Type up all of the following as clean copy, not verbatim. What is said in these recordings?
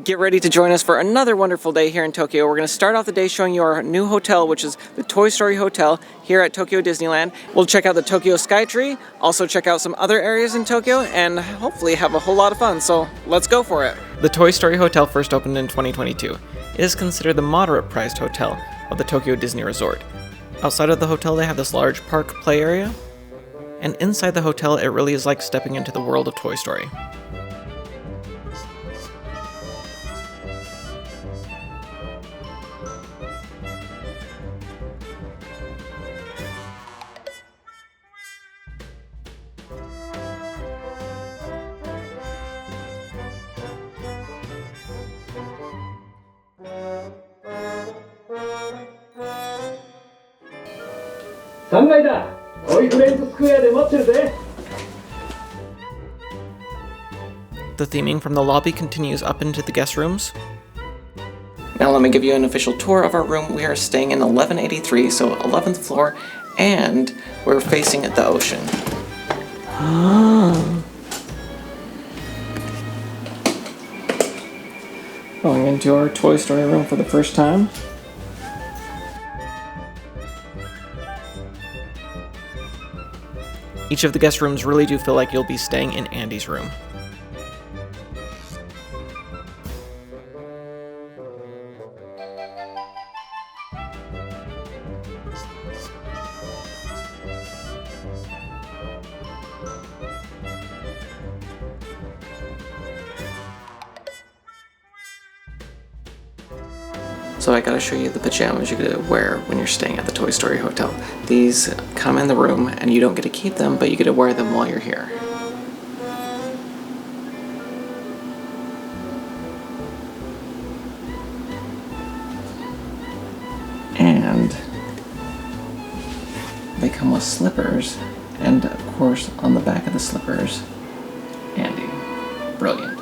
Get ready to join us for another wonderful day here in Tokyo. We're going to start off the day showing you our new hotel, which is the Toy Story Hotel here at Tokyo Disneyland. We'll check out the Tokyo Skytree, also check out some other areas in Tokyo, and hopefully have a whole lot of fun, so let's go for it. The Toy Story Hotel first opened in 2022. It is considered the moderate-priced hotel of the Tokyo Disney Resort. Outside of the hotel, they have this large park play area, and inside the hotel, it really is like stepping into the world of Toy Story. The theming from the lobby continues up into the guest rooms. Now let me give you an official tour of our room. We are staying in 1183, so 11th floor, and we're facing the ocean. Going into our Toy Story room for the first time. Each of the guest rooms really do feel like you'll be staying in Andy's room. So I gotta show you the pajamas you get to wear when you're staying at the Toy Story Hotel. These come in the room and you don't get to keep them, but you get to wear them while you're here. And they come with slippers, and of course on the back of the slippers, Andy. Brilliant.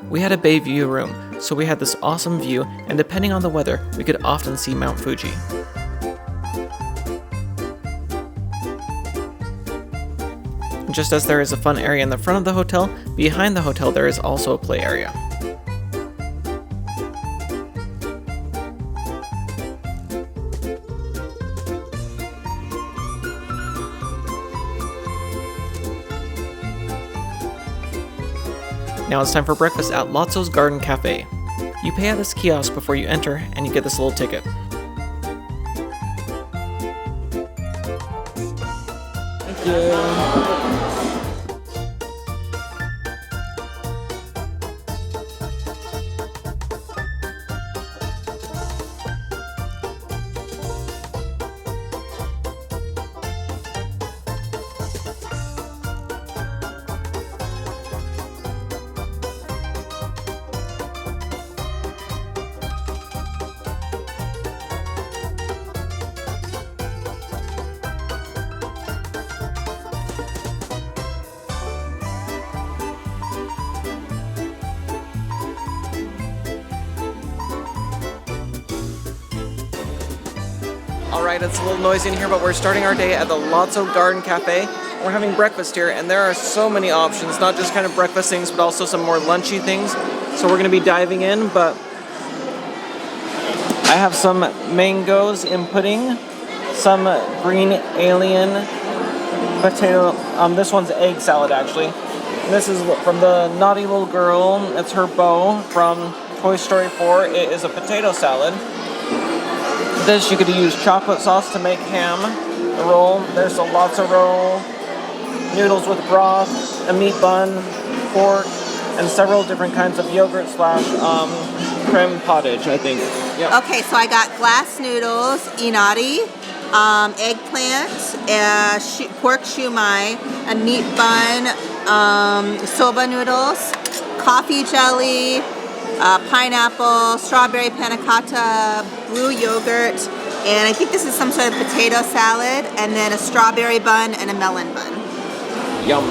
We had a bay view room, so we had this awesome view, and depending on the weather, we could often see Mount Fuji. Just as there is a fun area in the front of the hotel, behind the hotel there is also a play area. Now it's time for breakfast at Lotso Garden Cafe. You pay at this kiosk before you enter, and you get this little ticket. Thank you. Alright, it's a little noisy in here, but we're starting our day at the Lotso Garden Cafe. We're having breakfast here, and there are so many options, not just kind of breakfast things, but also some more lunchy things. So we're going to be diving in, but I have some mangoes in pudding, some green alien potato, this one's egg salad actually. And this is from the naughty little girl, it's her beau from Toy Story 4, it is a potato salad. This, you could use chocolate sauce to make ham, the roll. There's a Lotso roll, noodles with broth, a meat bun, pork, and several different kinds of yogurt slash creme pottage, I think. Yep. Okay, so I got glass noodles, inari, eggplant, pork shumai, a meat bun, soba noodles, coffee jelly, pineapple, strawberry panna cotta, brew yogurt, And I think this is some sort of potato salad, and then a strawberry bun and a melon bun. Yum.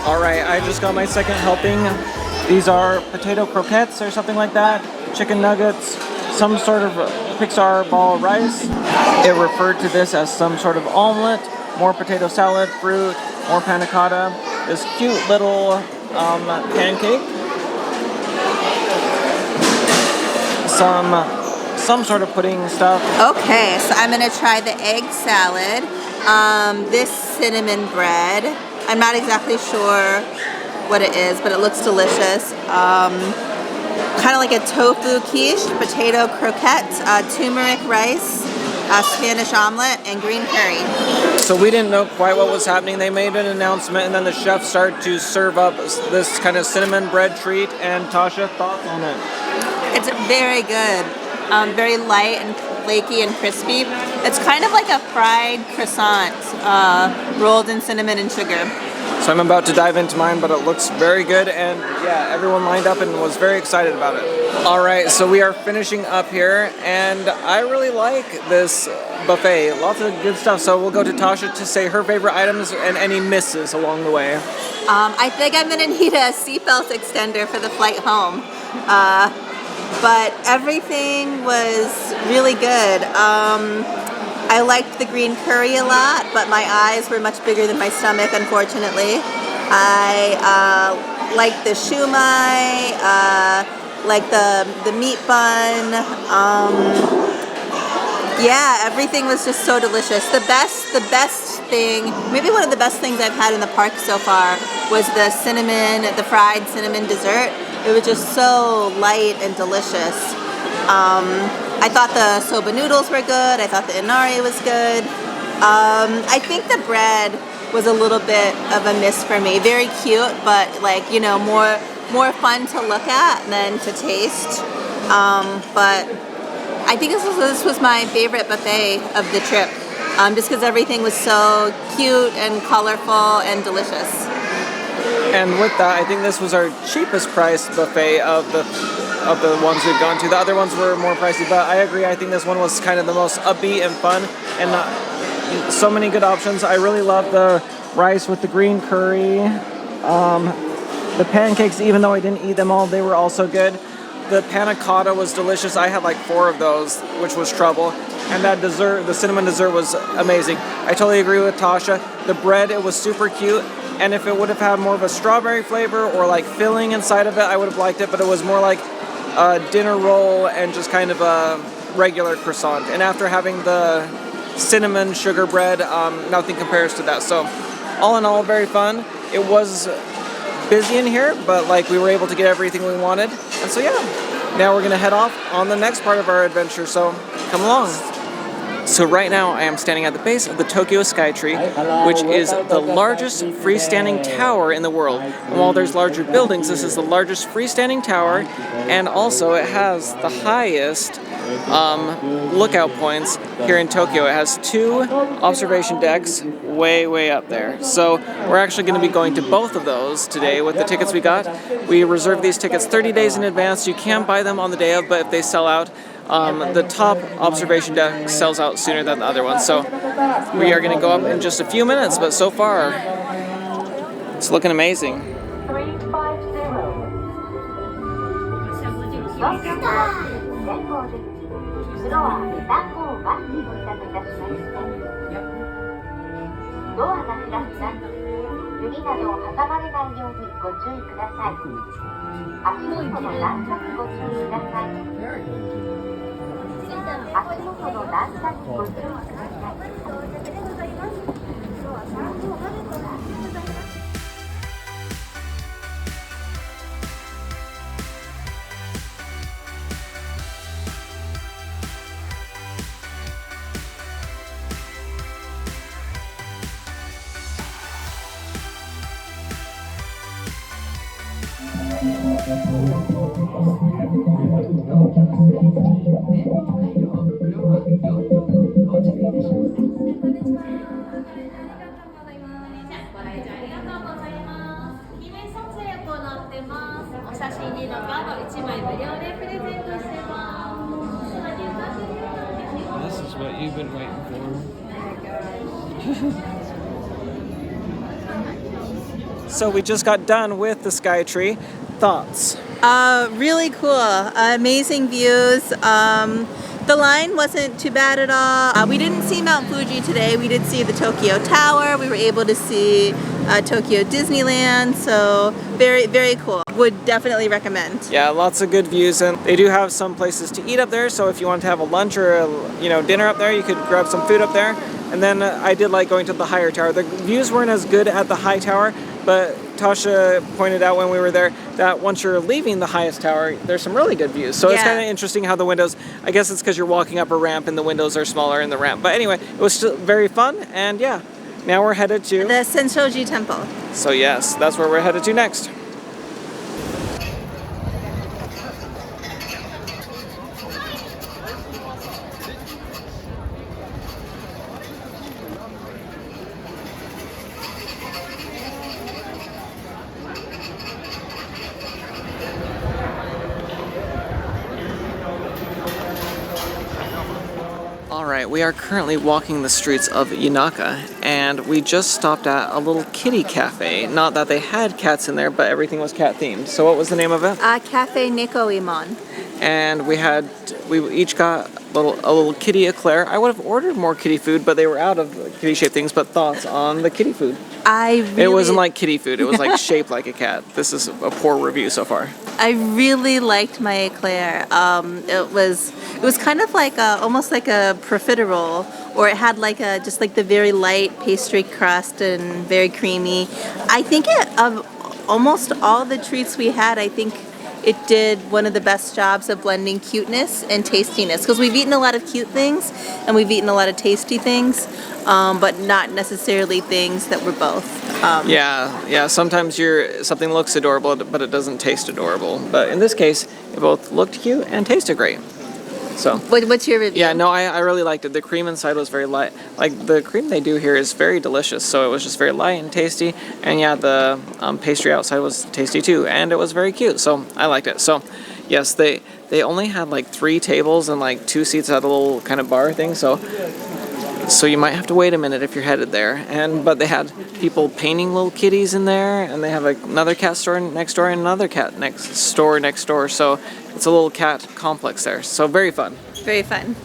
All right, I just got my second helping. These are potato croquettes or something like that, chicken nuggets, some sort of Pixar ball rice. It referred to this as some sort of omelet, more potato salad, fruit, more panna cotta, this cute little pancake, some sort of pudding stuff. Okay, so I'm gonna try the egg salad. This cinnamon bread. I'm not exactly sure what it is, but it looks delicious. Kind of like a tofu quiche, potato croquette, turmeric rice, Spanish omelet, and green curry. So we didn't know quite what was happening. They made an announcement, and then the chef started to serve up this kind of cinnamon bread treat. And Tasha, thoughts on it? It's very good. Very light and flaky and crispy. It's kind of like a fried croissant rolled in cinnamon and sugar. So I'm about to dive into mine, but it looks very good, and yeah, everyone lined up and was very excited about it. All right, so we are finishing up here, and I really like this buffet. Lots of good stuff. So we'll go to Tasha to say her favorite items and any misses along the way. I think I'm gonna need a seatbelt extender for the flight home. But everything was really good. I liked the green curry a lot, but my eyes were much bigger than my stomach, unfortunately. I liked the shumai, like the meat bun. Yeah, everything was just so delicious. The best thing, maybe one of the best things I've had in the park so far was the fried cinnamon dessert. It was just so light and delicious. I thought the soba noodles were good. I thought the inari was good. I think the bread was a little bit of a miss for me. Very cute, but like, you know, more fun to look at than to taste. But I think this was my favorite buffet of the trip, just because everything was so cute and colorful and delicious. And with that, I think this was our cheapest priced buffet of the ones we've gone to. The other ones were more pricey, but I agree. I think this one was kind of the most upbeat and fun, and so many good options. I really love the rice with the green curry. The pancakes, even though I didn't eat them all, they were also good. The panna cotta was delicious. I had like 4 of those, which was trouble. And that dessert, the cinnamon dessert, was amazing. I totally agree with Tasha. The bread, it was super cute. And if it would have had more of a strawberry flavor or like filling inside of it, I would have liked it. But it was more like a dinner roll and just kind of a regular croissant. And after having the cinnamon sugar bread, nothing compares to that. So all in all, very fun. It was busy in here, but like we were able to get everything we wanted. And so yeah, now we're gonna head off on the next part of our adventure. So come along. So right now I am standing at the base of the Tokyo Skytree, which is the largest freestanding tower in the world. And while there's larger buildings, this is the largest freestanding tower, and also it has the highest lookout points here in Tokyo. It has 2 observation decks way up there. So we're actually going to be going to both of those today with the tickets we got. We reserved these tickets 30 days in advance. You can buy them on the day of, but if they sell out, the top observation deck sells out sooner than the other one. So we are going to go up in just a few minutes, but so far it's looking amazing. 「This is what you've been waiting for. So we just got done with the Skytree. Thoughts? Really cool. Amazing views. The line wasn't too bad at all. We didn't see Mount Fuji today. We did see the Tokyo Tower. We were able to see Tokyo Disneyland. So very, very cool. Would definitely recommend. Yeah, lots of good views, and they do have some places to eat up there. So if you want to have a lunch or a dinner up there, you could grab some food up there. And then I did like going to the higher tower. The views weren't as good at the high tower, but Tasha pointed out when we were there that once you're leaving the highest tower, there's some really good views. So it's kind of interesting how the windows, I guess it's because you're walking up a ramp and the windows are smaller in the ramp. But anyway, it was still very fun, and yeah, now we're headed to the Senshoji Temple. So yes, that's where we're headed to next. Alright, we are currently walking the streets of Yanaka, and we just stopped at a little kitty cafe. Not that they had cats in there, but everything was cat themed. So what was the name of it? Cafe Neko-Imon. And we each got a little kitty eclair. I would have ordered more kitty food, but they were out of kitty shaped things. But thoughts on the kitty food? It wasn't like kitty food, it was like shaped like a cat. This is a poor review so far. I really liked my eclair. It was kind of like almost like a profiterole, or it had like just like the very light pastry crust and very creamy. I think of almost all the treats we had, I think it did one of the best jobs of blending cuteness and tastiness, because we've eaten a lot of cute things and we've eaten a lot of tasty things, but not necessarily things that were both. Yeah. Sometimes something looks adorable, but it doesn't taste adorable. But in this case, it both looked cute and tasted great. So. What's your review? Yeah, no, I really liked it. The cream inside was very light. Like the cream they do here is very delicious. So it was just very light and tasty. And yeah, the pastry outside was tasty too, and it was very cute. So I liked it. So yes, they only had like 3 tables and like 2 seats at a little kind of bar thing. So you might have to wait a minute if you're headed there. But they had people painting little kitties in there, and they have another cat store next door and another cat store next door. So it's a little cat complex there. So very fun. Very fun.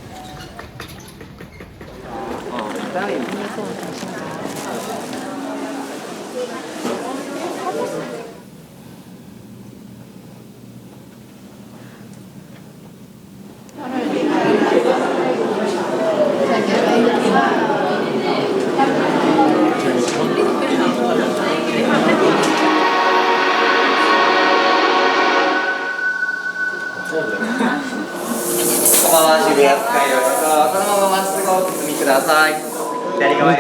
Shibuya Sky ようこそ。このまままっすぐお進みください。左側へ。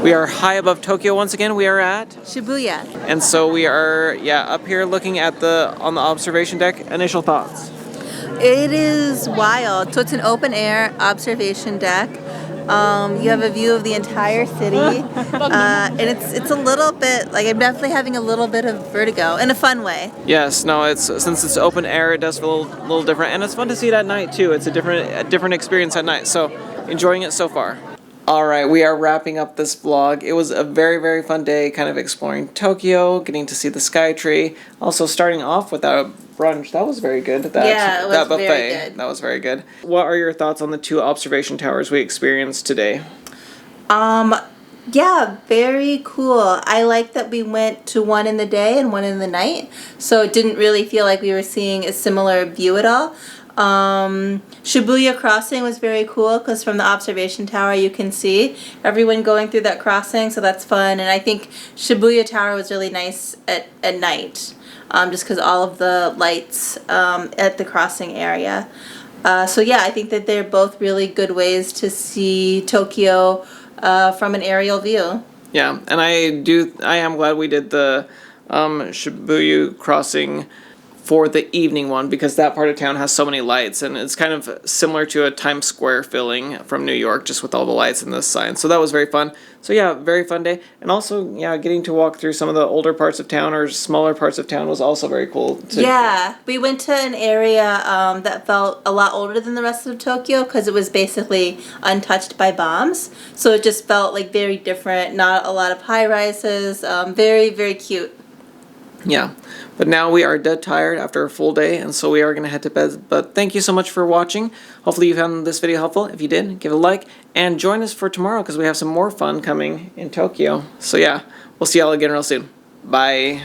We are high above Tokyo once again. We are at Shibuya. And so we are up here looking at on the observation deck. Initial thoughts. It is wild. So it's an open air observation deck. You have a view of the entire city, and it's a little bit like I'm definitely having a little bit of vertigo in a fun way. Yes, no, since it's open air, it does feel a little different, and it's fun to see it at night too. It's a different experience at night. So enjoying it so far. All right, we are wrapping up this vlog. It was a very, very fun day, kind of exploring Tokyo, getting to see the Skytree. Also starting off with a brunch. That was very good. That buffet. Very good. That was very good. What are your thoughts on the 2 observation towers we experienced today? Yeah, very cool. I like that we went to one in the day and one in the night, so it didn't really feel like we were seeing a similar view at all. Shibuya crossing was very cool because from the observation tower you can see everyone going through that crossing, so that's fun. And I think Shibuya Tower was really nice at night, just because all of the lights at the crossing area. So yeah, I think that they're both really good ways to see Tokyo from an aerial view. Yeah, and I am glad we did the Shibuya crossing for the evening one, because that part of town has so many lights, and it's kind of similar to a Times Square feeling from New York, just with all the lights and the signs. So that was very fun. So yeah, very fun day. And also, yeah, getting to walk through some of the older parts of town or smaller parts of town was also very cool. Yeah, we went to an area that felt a lot older than the rest of Tokyo because it was basically untouched by bombs. So it just felt like very different, not a lot of high rises, very, very cute. Yeah, but now we are dead tired after a full day, and so we are going to head to bed. But thank you so much for watching. Hopefully you found this video helpful. If you did, give it a like, and join us for tomorrow because we have some more fun coming in Tokyo. So yeah, we'll see y'all again real soon. Bye.